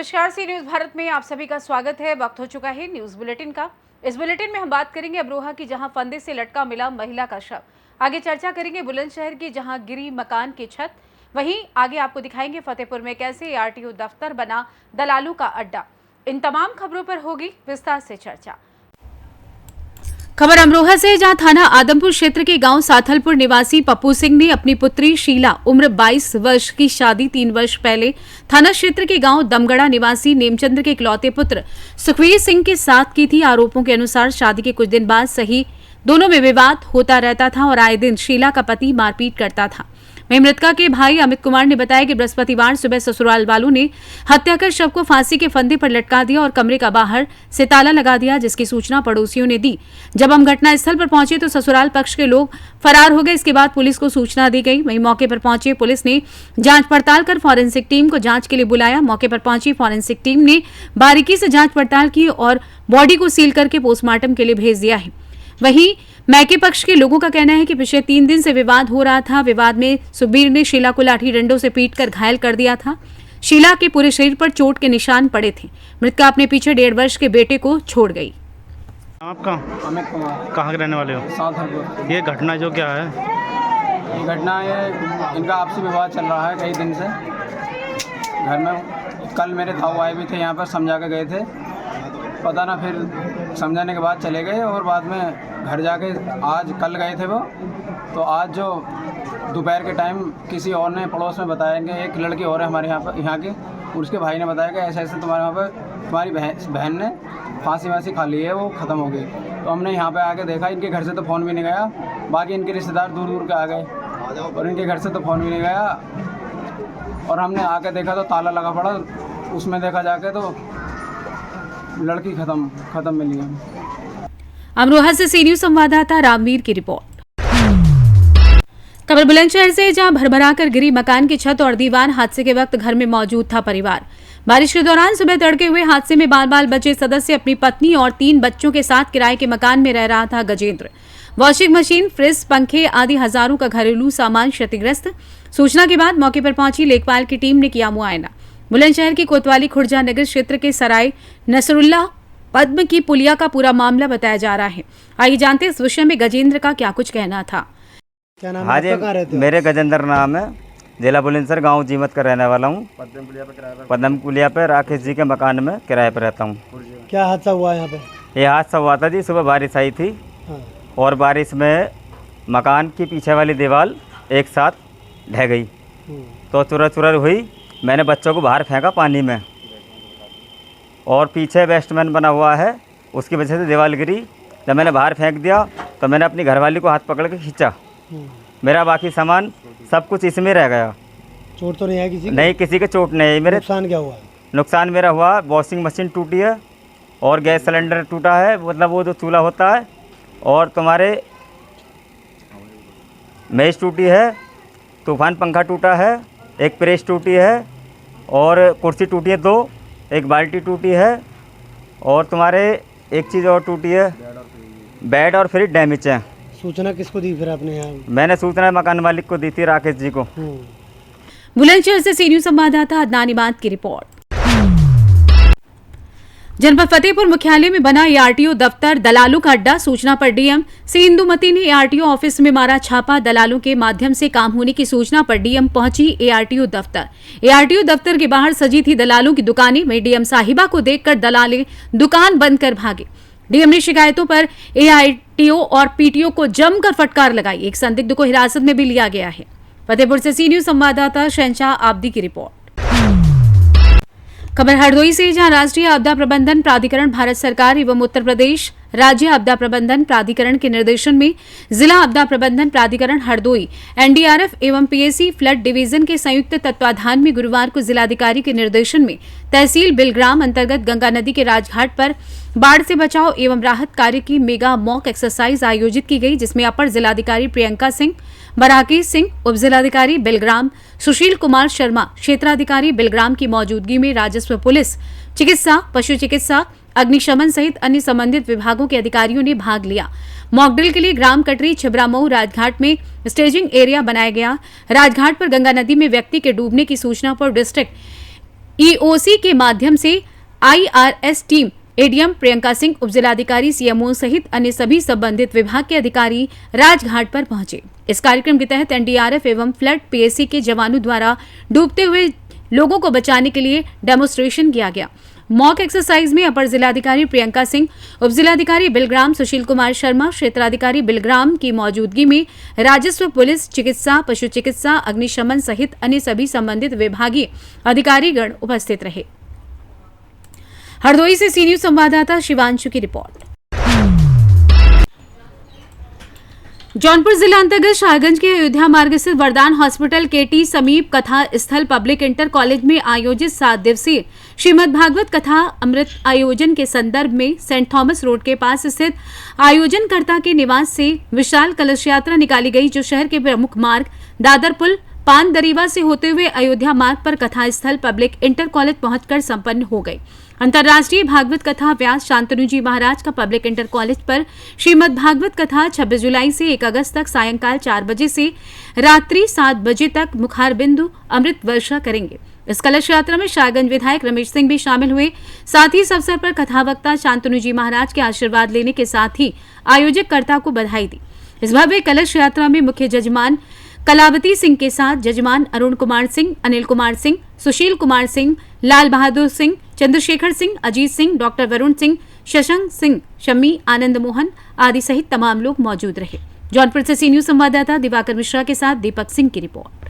नमस्कार, सी न्यूज भारत में आप सभी का स्वागत है। वक्त हो चुका है न्यूज बुलेटिन का। इस बुलेटिन में हम बात करेंगे अमरोहा की, जहां फंदे से लटका मिला महिला का शव। आगे चर्चा करेंगे बुलंदशहर की, जहां गिरी मकान की छत। वहीं आगे आपको दिखाएंगे फतेहपुर में कैसे आरटीओ दफ्तर बना दलालों का अड्डा। इन तमाम खबरों पर होगी विस्तार से चर्चा। खबर अमरोहा से, जहां थाना आदमपुर क्षेत्र के गांव साथलपुर निवासी पप्पू सिंह ने अपनी पुत्री शीला उम्र 22 वर्ष की शादी 3 वर्ष पहले थाना क्षेत्र के गांव दमगड़ा निवासी नेमचंद्र के इकलौते पुत्र सुखवीर सिंह के साथ की थी। आरोपों के अनुसार शादी के कुछ दिन बाद सही दोनों में विवाद होता रहता था और आए दिन शीला का पति मारपीट करता था। वहीं मृतका के भाई अमित कुमार ने बताया कि बृहस्पतिवार सुबह ससुराल वालों ने हत्या कर शव को फांसी के फंदे पर लटका दिया और कमरे का बाहर से ताला लगा दिया, जिसकी सूचना पड़ोसियों ने दी। जब हम घटनास्थल पर पहुंचे तो ससुराल पक्ष के लोग फरार हो गए। इसके बाद पुलिस को सूचना दी गई। वहीं मौके पर पहुंचे पुलिस ने जांच पड़ताल कर फॉरेंसिक टीम को जांच के लिए बुलाया। मौके पर पहुंची फॉरेंसिक टीम ने बारीकी से जांच पड़ताल की और बॉडी को सील करके पोस्टमार्टम के लिए भेज दिया है। वहीं मैके पक्ष के लोगों का कहना है कि पिछले 3 दिन से विवाद हो रहा था। विवाद में सुखबीर ने शीला को लाठी डंडों से पीटकर घायल कर दिया था। शीला के पूरे शरीर पर चोट के निशान पड़े थे। मृतका अपने पीछे 1.5 वर्ष के बेटे को छोड़ गई। आपका अमित कुमार, कहाँ के रहने वाले हो? साथलपुर। ये घटना जो क्या है? ये घटना है, इनका आपसी विवाद चल रहा है कई दिन से घर में। कल मेरे ताऊ आए भी थे यहाँ पर, समझा के गए थे, पता ना फिर समझाने के बाद चले गए और बाद में घर जाके आज कल गए थे वो। तो आज जो दोपहर के टाइम किसी और ने पड़ोस में बताया कि एक लड़की और है हमारे यहाँ की, उसके भाई ने बताया कि ऐसे ऐसे तुम्हारे वहाँ पर तुम्हारी बहन ने फांसी वांसी खा ली है, वो ख़त्म हो गई। तो हमने यहाँ पे आके देखा, इनके घर से तो फ़ोन भी नहीं गया। बाकी इनके रिश्तेदार दूर दूर के आ गए और इनके घर से तो फ़ोन भी नहीं गया। और हमने आके देखा तो ताला लगा पड़ा, उसमें देखा जाके तो लड़की खत्म मिली है। अमरोहा से सी न्यूज संवाददाता रामवीर की रिपोर्ट। खबर बुलंदशहर से, जहां भरभराकर गिरी मकान की छत और दीवार। हादसे के वक्त घर में मौजूद था परिवार। बारिश के दौरान सुबह तड़के हुए हादसे में बाल बचे सदस्य अपनी पत्नी और 3 बच्चों के साथ किराए के मकान में रह रहा था गजेंद्र। वॉशिंग मशीन, फ्रिज, पंखे आदि हजारों का घरेलू सामान क्षतिग्रस्त। सूचना के बाद मौके पर पहुंची लेखपाल की टीम ने किया मुआयना। बुलंदशहर की कोतवाली खुर्जा नगर क्षेत्र के सराय नसरुल्ला पद्म की पुलिया का पूरा मामला बताया जा रहा है। आइए जानते हैं इस विषय में गजेंद्र का क्या कुछ कहना था। क्या नाम हाँ है? जी, कहाँ रहते हो? मेरे गजेंद्र नाम है, जिला बुलंदशहर, गांव जीमत का रहने वाला हूँ। पद्म पुलिया पे राकेश जी के मकान में किराए पर रहता हूँ। क्या हादसा हुआ यहाँ पे? ये हादसा हुआ था जी, सुबह बारिश आई थी हाँ। और बारिश में मकान की पीछे वाली दीवार एक साथ ढह गई तो चुरर हुई। मैंने बच्चों को बाहर फेंका पानी में और पीछे बेस्टमैन बना हुआ है, उसकी वजह से दीवार गिरी। जब मैंने बाहर फेंक दिया तो मैंने अपनी घरवाली को हाथ पकड़ के खींचा। मेरा बाकी सामान सब कुछ इसमें रह गया। चोट तो नहीं है किसी की? नहीं, किसी के चोट नहीं है। मेरे नुकसान क्या हुआ? नुकसान मेरा हुआ, वॉशिंग मशीन टूटी है और गैस सिलेंडर टूटा है, मतलब वो जो चूल्हा होता है, और तुम्हारे मेज टूटी है, तूफान पंखा टूटा है, एक प्रेस टूटी है और कुर्सी टूटी है 2, एक बाल्टी टूटी है और तुम्हारे एक चीज़ और टूटी है, बेड और फ्रिज डैमेज है। सूचना किसको दी फिर आपने यहाँ? मैंने सूचना मकान मालिक को दी थी, राकेश जी को। बुलंदशहर से सी न्यूज संवाददाता अदनान इमाद की रिपोर्ट। जनपद फतेहपुर मुख्यालय में बना एआरटीओ दफ्तर दलालों का अड्डा। सूचना पर डीएम सी इंदुमती ने एआरटीओ ऑफिस में मारा छापा। दलालों के माध्यम से काम होने की सूचना पर डीएम पहुंची एआरटीओ दफ्तर। एआरटीओ दफ्तर के बाहर सजी थी दलालों की दुकानें में। डीएम साहिबा को देखकर दलाले दुकान बंद कर भागे। डीएम ने शिकायतों पर एआरटीओ और पीटीओ को जमकर फटकार लगाई। एक संदिग्ध को हिरासत में भी लिया गया है। फतेहपुर से सी न्यूज संवाददाता शहनशाह आब्दी की रिपोर्ट। खबर हरदोई से, जहां राष्ट्रीय आपदा प्रबंधन प्राधिकरण भारत सरकार एवं उत्तर प्रदेश राज्य आपदा प्रबंधन प्राधिकरण के निर्देशन में जिला आपदा प्रबंधन प्राधिकरण हरदोई, एनडीआरएफ एवं पीएसी फ्लड डिवीजन के संयुक्त तत्वाधान में गुरुवार को जिलाधिकारी के निर्देशन में तहसील बिलग्राम अंतर्गत गंगा नदी के राजघाट पर बाढ़ से बचाव एवं राहत कार्य की मेगा मॉक एक्सरसाइज आयोजित की गई, जिसमें अपर जिलाधिकारी प्रियंका सिंह, बराकी सिंह, उप जिलाधिकारी बिलग्राम सुशील कुमार शर्मा, क्षेत्राधिकारी बिलग्राम की मौजूदगी में राजस्व, पुलिस, चिकित्सा, पशु चिकित्सा, अग्निशमन सहित अन्य संबंधित विभागों के अधिकारियों ने भाग लिया। मॉकड्रिल के लिए ग्राम कटरी छिबरामऊ राजघाट में स्टेजिंग एरिया बनाया गया। राजघाट पर गंगा नदी में व्यक्ति के डूबने की सूचना पर डिस्ट्रिक्ट ईओसी के माध्यम से IRS team ADM Priyanka Singh, उपजिलाधिकारी, सीएमओ सहित अन्य सभी संबंधित विभाग के अधिकारी राजघाट पर पहुंचे। इस कार्यक्रम के तहत एनडीआरएफ एवं फ्लड पीएसी के जवानों द्वारा डूबते हुए लोगों को बचाने के लिए डेमोन्स्ट्रेशन किया गया। मॉक एक्सरसाइज में अपर जिलाधिकारी प्रियंका सिंह, उपजिलाधिकारी बिलग्राम सुशील कुमार शर्मा, क्षेत्राधिकारी बिलग्राम की मौजूदगी में राजस्व, पुलिस, चिकित्सा, पशु चिकित्सा, अग्निशमन सहित अन्य सभी संबंधित विभागीय अधिकारीगण उपस्थित रहे। हरदोई से सी न्यूज संवाददाता शिवांशु की रिपोर्ट। जौनपुर जिला अंतर्गत शाहगंज के अयोध्या मार्ग स्थित वरदान हॉस्पिटल केटी समीप कथा स्थल पब्लिक इंटर कॉलेज में आयोजित 7 दिवसीय श्रीमद् भागवत कथा अमृत आयोजन के संदर्भ में सेंट थॉमस रोड के पास स्थित आयोजनकर्ता के निवास से विशाल कलश यात्रा निकाली गई, जो शहर के प्रमुख मार्ग दादर पुल पान दरीवा से होते हुए अयोध्या मार्ग पर कथा स्थल पब्लिक इंटर कॉलेज पहुंचकर संपन्न हो गई। अंतर्राष्ट्रीय भागवत कथा व्यास शांतनु जी महाराज का पब्लिक इंटर कॉलेज पर श्रीमद् भागवत कथा 26 जुलाई से 1 अगस्त तक सायंकाल 4 बजे से रात्रि 7 बजे तक मुखार बिंदु अमृत वर्षा करेंगे। इस कलश यात्रा में शाहगंज विधायक रमेश सिंह भी शामिल हुए। साथ ही इस अवसर पर कथावक्ता शांतनु जी महाराज के आशीर्वाद लेने के साथ ही आयोजककर्ता को बधाई दी। इस भव्य कलश यात्रा में मुख्य जजमान कलावती सिंह के साथ जजमान अरुण कुमार सिंह, अनिल कुमार सिंह, सुशील कुमार सिंह, लाल बहादुर सिंह, चंद्रशेखर सिंह, अजीत सिंह, डॉक्टर वरुण सिंह, शशंक सिंह, शम्मी, आनंद मोहन आदि सहित तमाम लोग मौजूद रहे। जौनपुर से सी न्यूज संवाददाता दिवाकर मिश्रा के साथ दीपक सिंह की रिपोर्ट।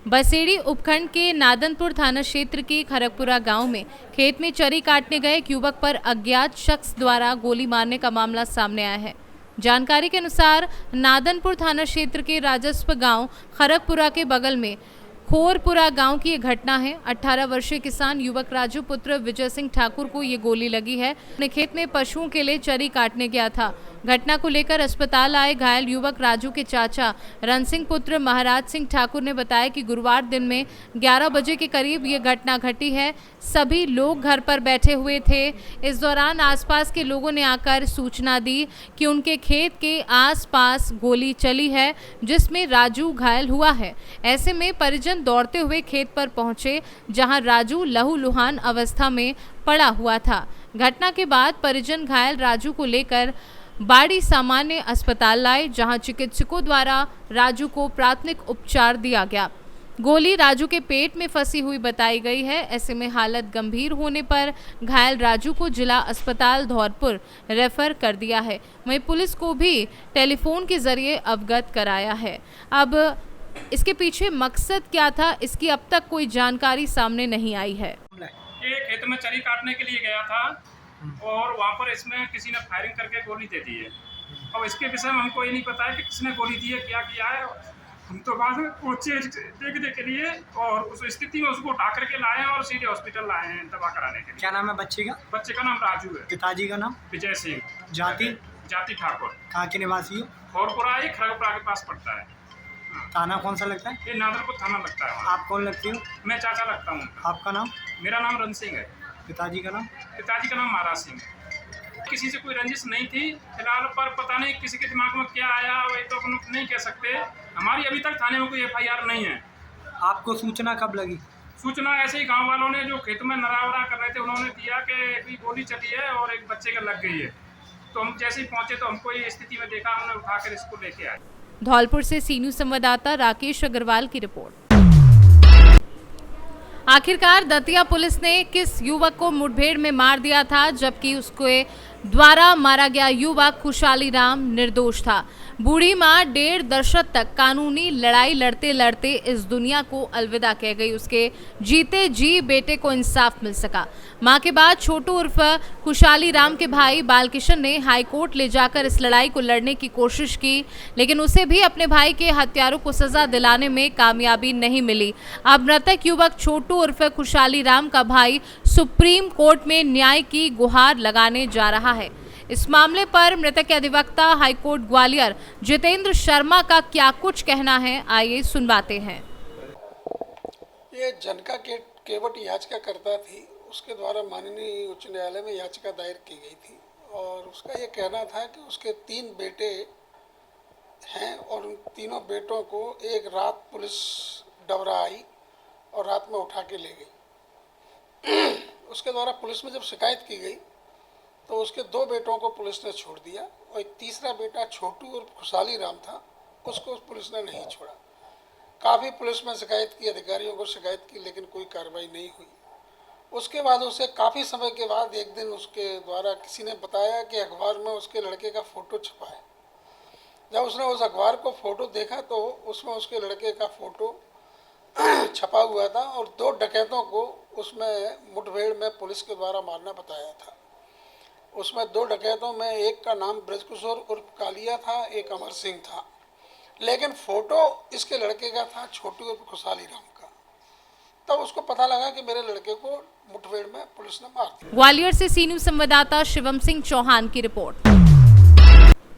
बसेड़ी उपखंड के नादनपुर थाना क्षेत्र के खरगपुरा गांव में खेत में चरी काटने गए एक युवक पर अज्ञात शख्स द्वारा गोली मारने का मामला सामने आया है। जानकारी के अनुसार नादनपुर थाना क्षेत्र के राजस्व गांव खरगपुरा के बगल में खोरपुरा गांव की ये घटना है। 18 वर्षीय किसान युवक राजू पुत्र विजय सिंह ठाकुर को ये गोली लगी है। अपने खेत में पशुओं के लिए चरी काटने गया था। घटना को लेकर अस्पताल आए घायल युवक राजू के चाचा रणसिंह पुत्र महाराज सिंह ठाकुर ने बताया कि गुरुवार दिन में 11 बजे के करीब ये घटना घटी है। सभी लोग घर पर बैठे हुए थे। इस दौरान आसपास के लोगों ने आकर सूचना दी कि उनके खेत के आसपास गोली चली है, जिसमें राजू घायल हुआ है। ऐसे में परिजन दौड़ते हुए खेत पर पहुंचे, जहां राजू लहूलुहान अवस्था में पड़ा हुआ था। घटना के बाद परिजन घायल राजू को लेकर बाड़ी सामान्य अस्पताल लाए, जहां चिकित्सकों द्वारा राजू को प्राथमिक उपचार दिया गया। गोली राजू के पेट में फंसी हुई बताई गई है। ऐसे में हालत गंभीर होने पर घायल राजू को जिला अस्पताल धौलपुर रेफर कर दिया है। वहीं पुलिस को भी टेलीफोन के जरिए अवगत कराया है। अब इसके पीछे मकसद क्या था, इसकी अब तक कोई जानकारी सामने नहीं आई है। ये खेत में चरी काटने के लिए गया था और वहाँ पर इसमें किसी ने फायरिंग करके गोली दे दी है। अब इसके विषय में हमको ये नहीं पता है कि किसने गोली दी है, क्या किया है। हम तो बाद में पहुँचे देखने के लिए और उस स्थिति में उसको उठा करके लाए हैं और सीधे हॉस्पिटल लाए हैं दवा कराने के लिए। क्या नाम है बच्चे का? बच्चे का नाम राजू है। पिताजी का नाम? विजय सिंह। जाति ठाकुर। कहाँ के निवासी हो? खोरपुरा ही खरगपुरा के पास पड़ता है। थाना कौन सा लगता है? ये नादरपुर थाना लगता है। आप कौन लगते हो? मैं चाचा लगता हूँ। आपका नाम? मेरा नाम रण सिंह है। पिताजी का नाम? पिताजी का नाम महाराज सिंह। किसी से कोई रंजिश नहीं थी फिलहाल, पर पता नहीं किसी के दिमाग में क्या आया, वही तो अपन नहीं कह सकते। हमारी अभी तक थाने में कोई FIR नहीं है। आपको सूचना कब लगी? सूचना ऐसे ही गांव वालों ने जो खेत में नरावरा कर रहे थे उन्होंने दिया कि एक गोली चली है और एक बच्चे का लग गई है। तो हम जैसे ही पहुंचे तो हमको ये स्थिति में देखा, हमने उठाकर इसको लेके आए। धौलपुर से सी न्यूज संवाददाता राकेश अग्रवाल की रिपोर्ट। आखिरकार दतिया पुलिस ने किस युवक को मुठभेड़ में मार दिया था, जबकि उसके द्वारा मारा गया युवक खुशहाली राम निर्दोष था। बूढ़ी माँ 1.5 दशक तक कानूनी लड़ाई लड़ते लड़ते इस दुनिया को अलविदा कह गई। उसके जीते जी बेटे को इंसाफ मिल सका। मां के बाद छोटू उर्फ खुशहाली राम के भाई बालकिशन ने हाईकोर्ट ले जाकर इस लड़ाई को लड़ने की कोशिश की, लेकिन उसे भी अपने भाई के हत्यारों को सजा दिलाने में कामयाबी नहीं मिली। अब मृतक युवक छोटू उर्फ खुशहाली राम का भाई सुप्रीम कोर्ट में न्याय की गुहार लगाने जा रहा है। इस मामले पर मृतक के अधिवक्ता हाईकोर्ट ग्वालियर जितेंद्र शर्मा का क्या कुछ कहना है, आइए सुनवाते हैं। ये जनका के केवट याचिकाकर्ता थी, उसके द्वारा माननीय उच्च न्यायालय में याचिका दायर की गई थी और उसका ये कहना था कि उसके 3 बेटे हैं और उन तीनों बेटों को एक रात पुलिस डबरा आई और रात में उठा के ले गई। उसके द्वारा पुलिस में जब शिकायत की गई तो उसके 2 बेटों को पुलिस ने छोड़ दिया और एक तीसरा बेटा छोटू और खुशहाली राम था, उसको पुलिस ने नहीं छोड़ा। काफ़ी पुलिस में शिकायत की, अधिकारियों को शिकायत की, लेकिन कोई कार्रवाई नहीं हुई। उसके बाद उसे काफ़ी समय के बाद एक दिन उसके द्वारा किसी ने बताया कि अखबार में उसके लड़के का फ़ोटो छपा है। जब उसने उस अखबार को फ़ोटो देखा तो उसमें उसके लड़के का फ़ोटो छपा हुआ था और 2 डकैतों को उसमें मुठभेड़ में पुलिस के द्वारा मारना बताया था। उसमें 2 डकैतों में एक का नाम ब्रजकिशोर उर्फ कालिया था, एक अमर सिंह था, लेकिन फ़ोटो इसके लड़के का था, छोटू उर्फ खुशहाली राम का। तब उसको पता लगा कि मेरे लड़के को मुठभेड़ में पुलिस ने मार दिया। ग्वालियर से सी न्यूज़ संवाददाता शिवम सिंह चौहान की रिपोर्ट।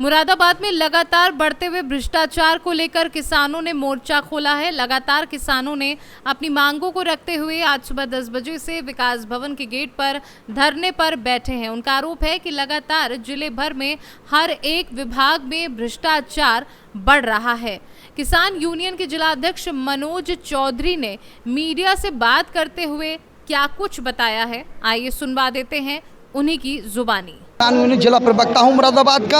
मुरादाबाद में लगातार बढ़ते हुए भ्रष्टाचार को लेकर किसानों ने मोर्चा खोला है। लगातार किसानों ने अपनी मांगों को रखते हुए आज सुबह 10 बजे से विकास भवन के गेट पर धरने पर बैठे हैं। उनका आरोप है कि लगातार जिले भर में हर एक विभाग में भ्रष्टाचार बढ़ रहा है। किसान यूनियन के जिलाध्यक्ष मनोज चौधरी ने मीडिया से बात करते हुए क्या कुछ बताया है, आइए सुनवा देते हैं उन्हीं की जुबानी। जिला प्रवक्ता हूँ मुरादाबाद का।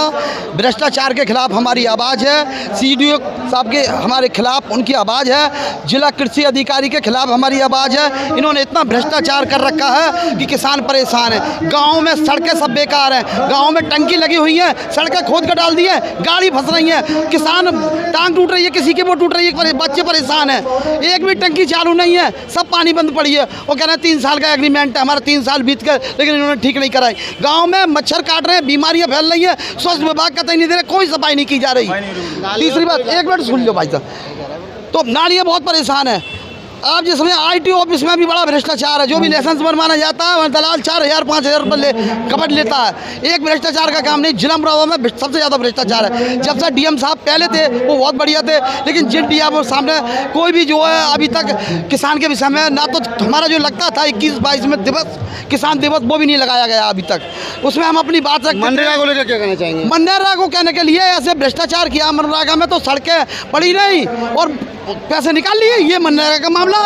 भ्रष्टाचार के खिलाफ हमारी आवाज़ है, सीडीओ साहब के हमारे खिलाफ उनकी आवाज़ है, जिला कृषि अधिकारी के खिलाफ हमारी आवाज़ है। इन्होंने इतना भ्रष्टाचार कर रखा है कि किसान परेशान है। गाँव में सड़कें सब बेकार हैं, गाँव में टंकी लगी हुई है, सड़कें खोद कर डाल दी है, गाड़ी फंस रही है, किसान टांग टूट रही है, किसी की वो टूट रही है, बच्चे परेशान हैं। एक भी टंकी चालू नहीं है, सब पानी बंद पड़ी है। वो कह रहे हैं 3 साल का एग्रीमेंट है, हमारा 3 साल बीत गए, लेकिन इन्होंने ठीक नहीं कराई। गाँव में मच्छर काट रहे हैं, बीमारियां फैल रही हैं, स्वास्थ्य विभाग का नहीं दे रहे, कोई सफाई नहीं की जा रही। तीसरी बात, एक मिनट सुन लो भाई साहब, तो नालियां बहुत परेशान है। आप जिसमें आईटी ऑफिस में भी बड़ा भ्रष्टाचार है, जो भी लाइसेंस बनवाना जाता है वह दलाल 4,000-5,000 रुपये कपट लेता है। एक भ्रष्टाचार का काम नहीं, जिला मुरादाबाद में सबसे ज़्यादा भ्रष्टाचार है। जब से डीएम साहब पहले थे वो बहुत बढ़िया थे, लेकिन जिन डीएम सामने कोई भी जो है अभी तक किसान के विषय में ना तो हमारा जो लगता था 21-22 में दिवस किसान दिवस वो भी नहीं लगाया गया अभी तक। उसमें हम अपनी बात रखते। मनरेगा को लेकर क्या कहना चाहेंगे? मनरेगा को कहने के लिए ऐसे भ्रष्टाचार किया, मनरेगा में तो सड़कें पड़ी नहीं और पैसे निकाल लिए। ये मनरेगा का मामला,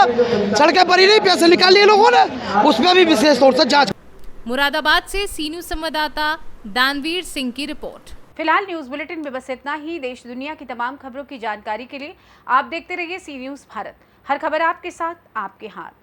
सड़कें पड़ी नहीं, पैसे निकाल लिए लोगों ने, उसमें भी विशेष तौर से जांच। मुरादाबाद से सी न्यूज़ संवाददाता दानवीर सिंह की रिपोर्ट। फिलहाल न्यूज बुलेटिन में बस इतना ही। देश दुनिया की तमाम खबरों की जानकारी के लिए आप देखते रहिए सी न्यूज़ भारत। हर खबर आपके साथ, आपके हाथ।